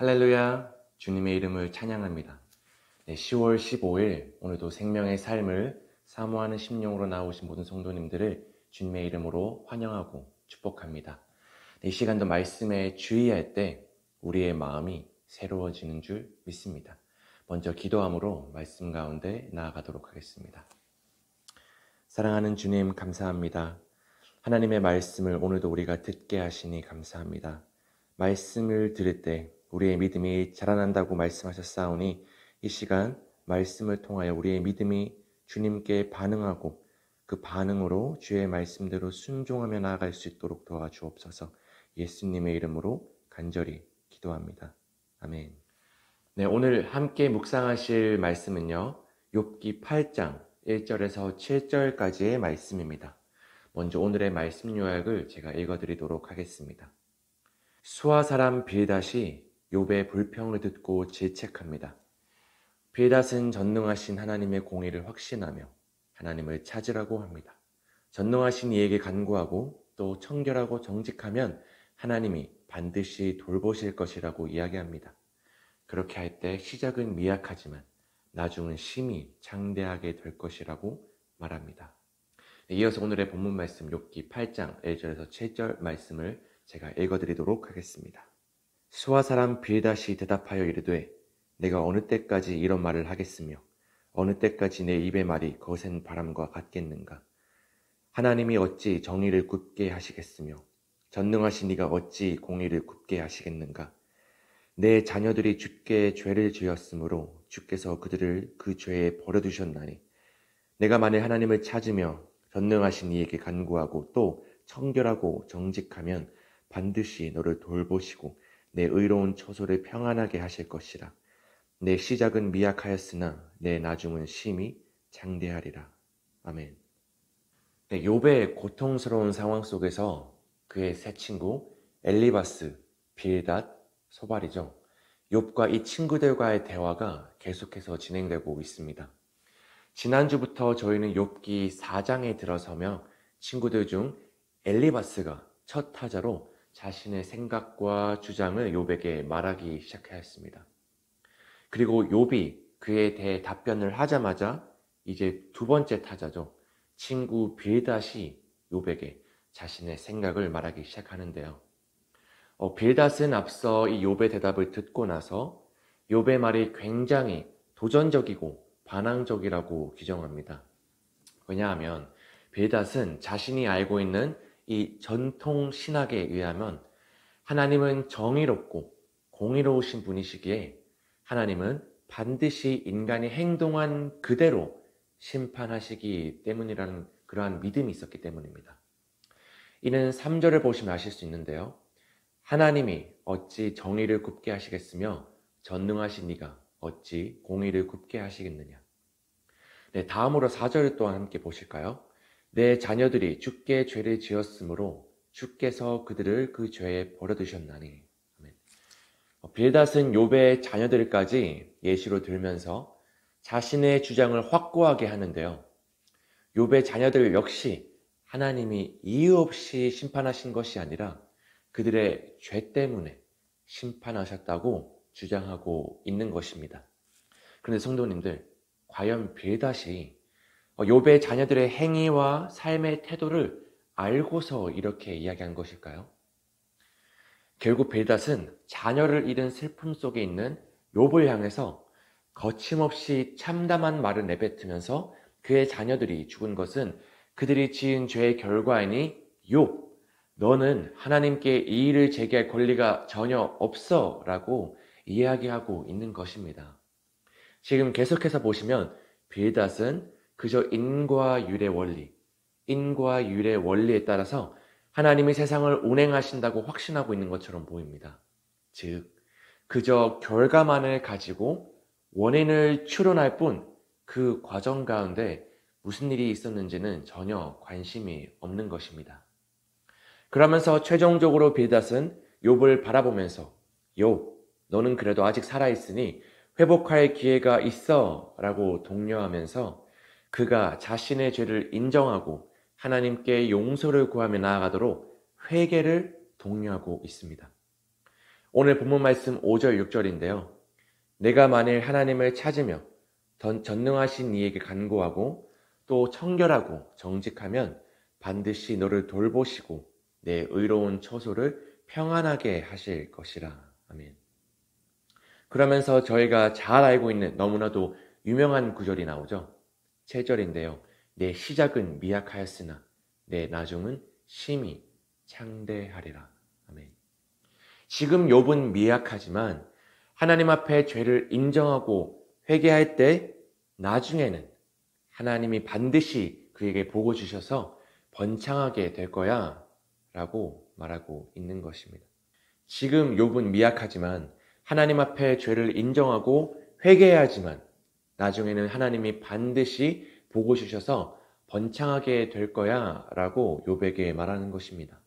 할렐루야, 주님의 이름을 찬양합니다. 10월 15일 오늘도 생명의 삶을 사모하는 심령으로 나오신 모든 성도님들을 주님의 이름으로 환영하고 축복합니다. 이 시간도 말씀에 주의할 때 우리의 마음이 새로워지는 줄 믿습니다. 먼저 기도함으로 말씀 가운데 나아가도록 하겠습니다. 사랑하는 주님, 감사합니다. 하나님의 말씀을 오늘도 우리가 듣게 하시니 감사합니다. 말씀을 들을 때 우리의 믿음이 자라난다고 말씀하셨사오니 이 시간 말씀을 통하여 우리의 믿음이 주님께 반응하고 그 반응으로 주의 말씀대로 순종하며 나아갈 수 있도록 도와주옵소서. 예수님의 이름으로 간절히 기도합니다. 아멘. 네, 오늘 함께 묵상하실 말씀은요, 욥기 8장 1절에서 7절까지의 말씀입니다. 먼저 오늘의 말씀 요약을 제가 읽어드리도록 하겠습니다. 수아 사람 빌닷이 욥의 불평을 듣고 질책합니다. 빌닷은 전능하신 하나님의 공의를 확신하며 하나님을 찾으라고 합니다. 전능하신 이에게 간구하고 또 청결하고 정직하면 하나님이 반드시 돌보실 것이라고 이야기합니다. 그렇게 할 때 시작은 미약하지만 나중은 심히 장대하게 될 것이라고 말합니다. 이어서 오늘의 본문 말씀 욥기 8장 1절에서 7절 말씀을 제가 읽어드리도록 하겠습니다. 수아 사람 빌닷이 대답하여 이르되 내가 어느 때까지 이런 말을 하겠으며 어느 때까지 내 입의 말이 거센 바람과 같겠는가. 하나님이 어찌 정의를 굳게 하시겠으며 전능하신 이가 어찌 공의를 굳게 하시겠는가. 내 자녀들이 주께 죄를 지었으므로 주께서 그들을 그 죄에 버려두셨나니 내가 만일 하나님을 찾으며 전능하신 이에게 간구하고 또 청결하고 정직하면 반드시 너를 돌보시고 내 의로운 처소를 평안하게 하실 것이라. 내 시작은 미약하였으나 내 나중은 심히 장대하리라. 아멘. 네, 욥의 고통스러운 상황 속에서 그의 새 친구 엘리바스, 빌닷, 소발이죠. 욥과 이 친구들과의 대화가 계속해서 진행되고 있습니다. 지난주부터 저희는 욥기 4장에 들어서며 친구들 중 엘리바스가 첫 타자로 자신의 생각과 주장을 욥에게 말하기 시작하였습니다. 그리고 욥이 그에 대해 답변을 하자마자 이제 두 번째 타자죠. 친구 빌닷이 욥에게 자신의 생각을 말하기 시작하는데요. 빌닷은 앞서 이 욥의 대답을 듣고 나서 욥의 말이 굉장히 도전적이고 반항적이라고 규정합니다. 왜냐하면 빌닷은 자신이 알고 있는 이 전통 신학에 의하면 하나님은 정의롭고 공의로우신 분이시기에 하나님은 반드시 인간이 행동한 그대로 심판하시기 때문이라는 그러한 믿음이 있었기 때문입니다. 이는 3절을 보시면 아실 수 있는데요. 하나님이 어찌 정의를 굽게 하시겠으며 전능하신 이가 어찌 공의를 굽게 하시겠느냐. 네, 다음으로 4절을 또한 함께 보실까요? 내 자녀들이 주께 죄를 지었으므로 주께서 그들을 그 죄에 버려두셨나니. 아멘. 빌닷은 욥의 자녀들까지 예시로 들면서 자신의 주장을 확고하게 하는데요. 욥의 자녀들 역시 하나님이 이유 없이 심판하신 것이 아니라 그들의 죄 때문에 심판하셨다고 주장하고 있는 것입니다. 그런데 성도님들, 과연 빌닷이 욥의 자녀들의 행위와 삶의 태도를 알고서 이렇게 이야기한 것일까요? 결국 빌닷은 자녀를 잃은 슬픔 속에 있는 욥을 향해서 거침없이 참담한 말을 내뱉으면서 그의 자녀들이 죽은 것은 그들이 지은 죄의 결과이니 욥, 너는 하나님께 이의를 제기할 권리가 전혀 없어 라고 이야기하고 있는 것입니다. 지금 계속해서 보시면 빌닷은 그저 인과 율의 원리에 따라서 하나님이 세상을 운행하신다고 확신하고 있는 것처럼 보입니다. 즉, 그저 결과만을 가지고 원인을 추론할 뿐 그 과정 가운데 무슨 일이 있었는지는 전혀 관심이 없는 것입니다. 그러면서 최종적으로 빌닷은 욥을 바라보면서 욥, 너는 그래도 아직 살아있으니 회복할 기회가 있어 라고 독려하면서 그가 자신의 죄를 인정하고 하나님께 용서를 구하며 나아가도록 회개를 독려하고 있습니다. 오늘 본문 말씀 5절, 6절인데요. 내가 만일 하나님을 찾으며 전능하신 이에게 간구하고 또 청결하고 정직하면 반드시 너를 돌보시고 내 의로운 처소를 평안하게 하실 것이라. 아멘. 그러면서 저희가 잘 알고 있는 너무나도 유명한 구절이 나오죠. 7절인데요. 내 시작은 미약하였으나 내 나중은 심히 창대하리라. 아멘. 지금 욥은 미약하지만 하나님 앞에 죄를 인정하고 회개할 때 나중에는 하나님이 반드시 그에게 복을 주셔서 번창하게 될 거야 라고 말하고 있는 것입니다. 지금 욥은 미약하지만 하나님 앞에 죄를 인정하고 회개해야지만 나중에는 하나님이 반드시 복을 주셔서 번창하게 될 거야 라고 욥에게 말하는 것입니다.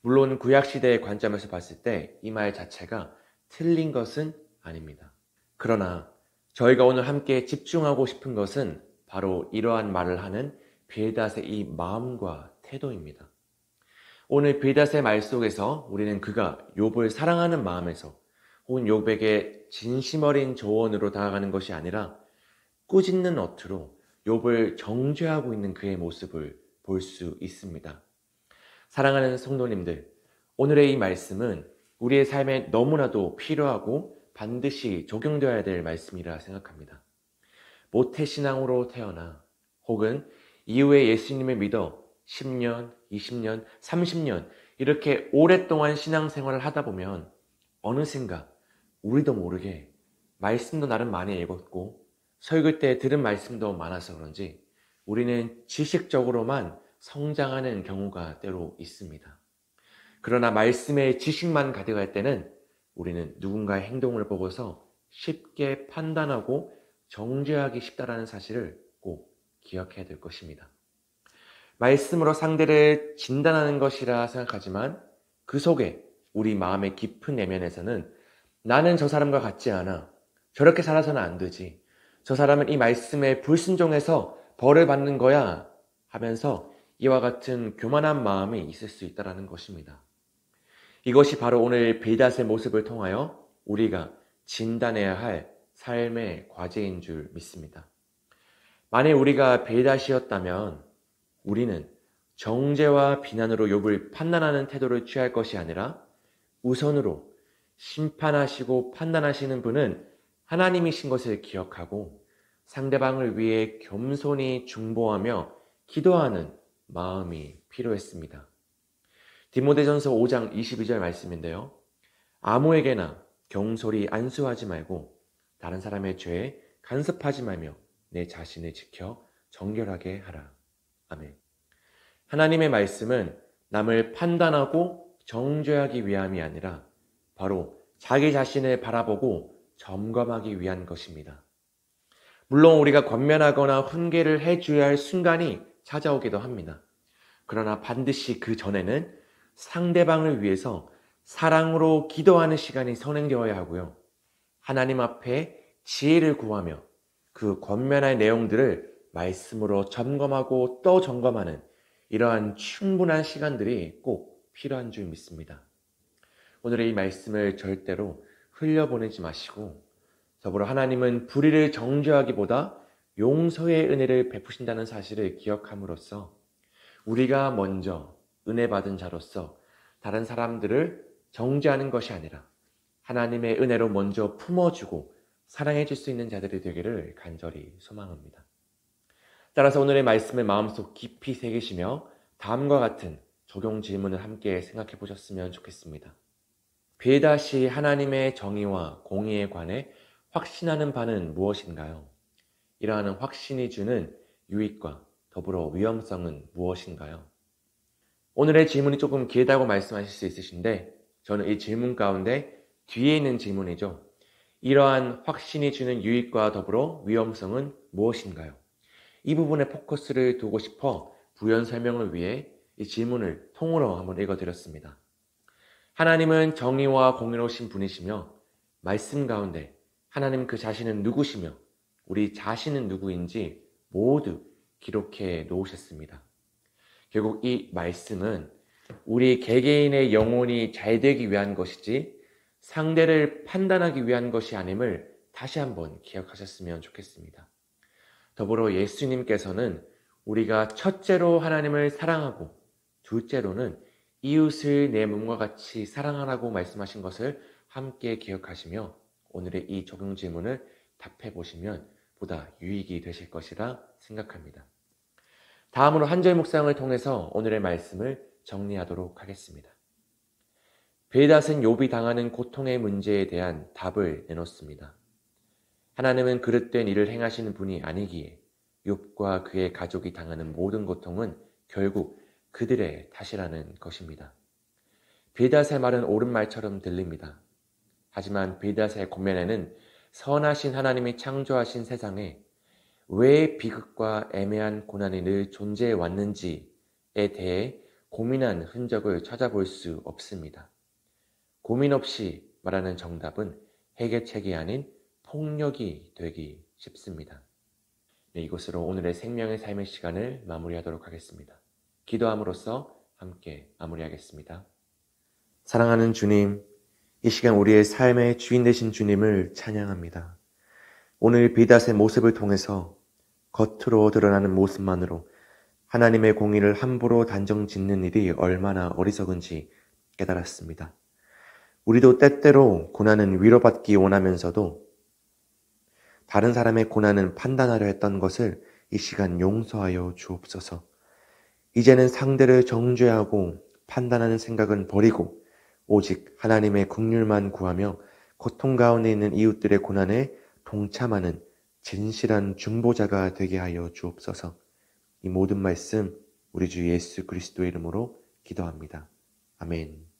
물론 구약시대의 관점에서 봤을 때 이 말 자체가 틀린 것은 아닙니다. 그러나 저희가 오늘 함께 집중하고 싶은 것은 바로 이러한 말을 하는 빌닷의 이 마음과 태도입니다. 오늘 빌닷의 말 속에서 우리는 그가 욥을 사랑하는 마음에서 혹은 욥에게 진심 어린 조언으로 다가가는 것이 아니라 꾸짖는 어투로 욥을 정죄하고 있는 그의 모습을 볼 수 있습니다. 사랑하는 성도님들, 오늘의 이 말씀은 우리의 삶에 너무나도 필요하고 반드시 적용되어야 될 말씀이라 생각합니다. 모태신앙으로 태어나 혹은 이후에 예수님을 믿어 10년, 20년, 30년 이렇게 오랫동안 신앙생활을 하다 보면 어느샌가 우리도 모르게 말씀도 나름 많이 읽었고 설교 때 들은 말씀도 많아서 그런지 우리는 지식적으로만 성장하는 경우가 때로 있습니다. 그러나 말씀의 지식만 가득할 때는 우리는 누군가의 행동을 보고서 쉽게 판단하고 정죄하기 쉽다는 사실을 꼭 기억해야 될 것입니다. 말씀으로 상대를 진단하는 것이라 생각하지만 그 속에 우리 마음의 깊은 내면에서는 나는 저 사람과 같지 않아. 저렇게 살아서는 안 되지. 저 사람은 이 말씀에 불순종해서 벌을 받는 거야 하면서 이와 같은 교만한 마음이 있을 수 있다는 것입니다. 이것이 바로 오늘 빌닷의 모습을 통하여 우리가 진단해야 할 삶의 과제인 줄 믿습니다. 만일 우리가 빌닷이었다면 우리는 정죄와 비난으로 욥을 판단하는 태도를 취할 것이 아니라 우선으로 심판하시고 판단하시는 분은 하나님이신 것을 기억하고 상대방을 위해 겸손히 중보하며 기도하는 마음이 필요했습니다. 디모데전서 5장 22절 말씀인데요. 아무에게나 경솔히 안수하지 말고 다른 사람의 죄에 간섭하지 말며 내 자신을 지켜 정결하게 하라. 아멘. 하나님의 말씀은 남을 판단하고 정죄하기 위함이 아니라 바로 자기 자신을 바라보고 점검하기 위한 것입니다. 물론 우리가 권면하거나 훈계를 해줘야 할 순간이 찾아오기도 합니다. 그러나 반드시 그 전에는 상대방을 위해서 사랑으로 기도하는 시간이 선행되어야 하고요. 하나님 앞에 지혜를 구하며 그 권면할 내용들을 말씀으로 점검하고 또 점검하는 이러한 충분한 시간들이 꼭 필요한 줄 믿습니다. 오늘의 이 말씀을 절대로 흘려보내지 마시고 더불어 하나님은 불의를 정죄하기보다 용서의 은혜를 베푸신다는 사실을 기억함으로써 우리가 먼저 은혜 받은 자로서 다른 사람들을 정죄하는 것이 아니라 하나님의 은혜로 먼저 품어주고 사랑해 줄 수 있는 자들이 되기를 간절히 소망합니다. 따라서 오늘의 말씀을 마음속 깊이 새기시며 다음과 같은 적용 질문을 함께 생각해 보셨으면 좋겠습니다. 빌닷이 하나님의 정의와 공의에 관해 확신하는 바는 무엇인가요? 이러한 확신이 주는 유익과 더불어 위험성은 무엇인가요? 오늘의 질문이 조금 길다고 말씀하실 수 있으신데 저는 이 질문 가운데 뒤에 있는 질문이죠. 이러한 확신이 주는 유익과 더불어 위험성은 무엇인가요? 이 부분에 포커스를 두고 싶어 부연 설명을 위해 이 질문을 통으로 한번 읽어드렸습니다. 하나님은 정의와 공의로우신 분이시며 말씀 가운데 하나님 그 자신은 누구시며 우리 자신은 누구인지 모두 기록해 놓으셨습니다. 결국 이 말씀은 우리 개개인의 영혼이 잘 되기 위한 것이지 상대를 판단하기 위한 것이 아님을 다시 한번 기억하셨으면 좋겠습니다. 더불어 예수님께서는 우리가 첫째로 하나님을 사랑하고 둘째로는 이웃을 내 몸과 같이 사랑하라고 말씀하신 것을 함께 기억하시며 오늘의 이 적용 질문을 답해 보시면 보다 유익이 되실 것이라 생각합니다. 다음으로 한 절 묵상을 통해서 오늘의 말씀을 정리하도록 하겠습니다. 빌닷은 욥이 당하는 고통의 문제에 대한 답을 내놓습니다. 하나님은 그릇된 일을 행하시는 분이 아니기에 욥과 그의 가족이 당하는 모든 고통은 결국 그들의 탓이라는 것입니다. 빌닷의 말은 옳은 말처럼 들립니다. 하지만 빌닷의 고면에는 선하신 하나님이 창조하신 세상에 왜 비극과 애매한 고난이 늘 존재해 왔는지에 대해 고민한 흔적을 찾아볼 수 없습니다. 고민 없이 말하는 정답은 해결책이 아닌 폭력이 되기 쉽습니다. 네, 이것으로 오늘의 생명의 삶의 시간을 마무리하도록 하겠습니다. 기도함으로써 함께 마무리하겠습니다. 사랑하는 주님, 이 시간 우리의 삶의 주인 되신 주님을 찬양합니다. 오늘 빌닷의 모습을 통해서 겉으로 드러나는 모습만으로 하나님의 공의를 함부로 단정 짓는 일이 얼마나 어리석은지 깨달았습니다. 우리도 때때로 고난은 위로받기 원하면서도 다른 사람의 고난은 판단하려 했던 것을 이 시간 용서하여 주옵소서. 이제는 상대를 정죄하고 판단하는 생각은 버리고 오직 하나님의 긍휼만 구하며 고통 가운데 있는 이웃들의 고난에 동참하는 진실한 중보자가 되게 하여 주옵소서. 이 모든 말씀 우리 주 예수 그리스도의 이름으로 기도합니다. 아멘.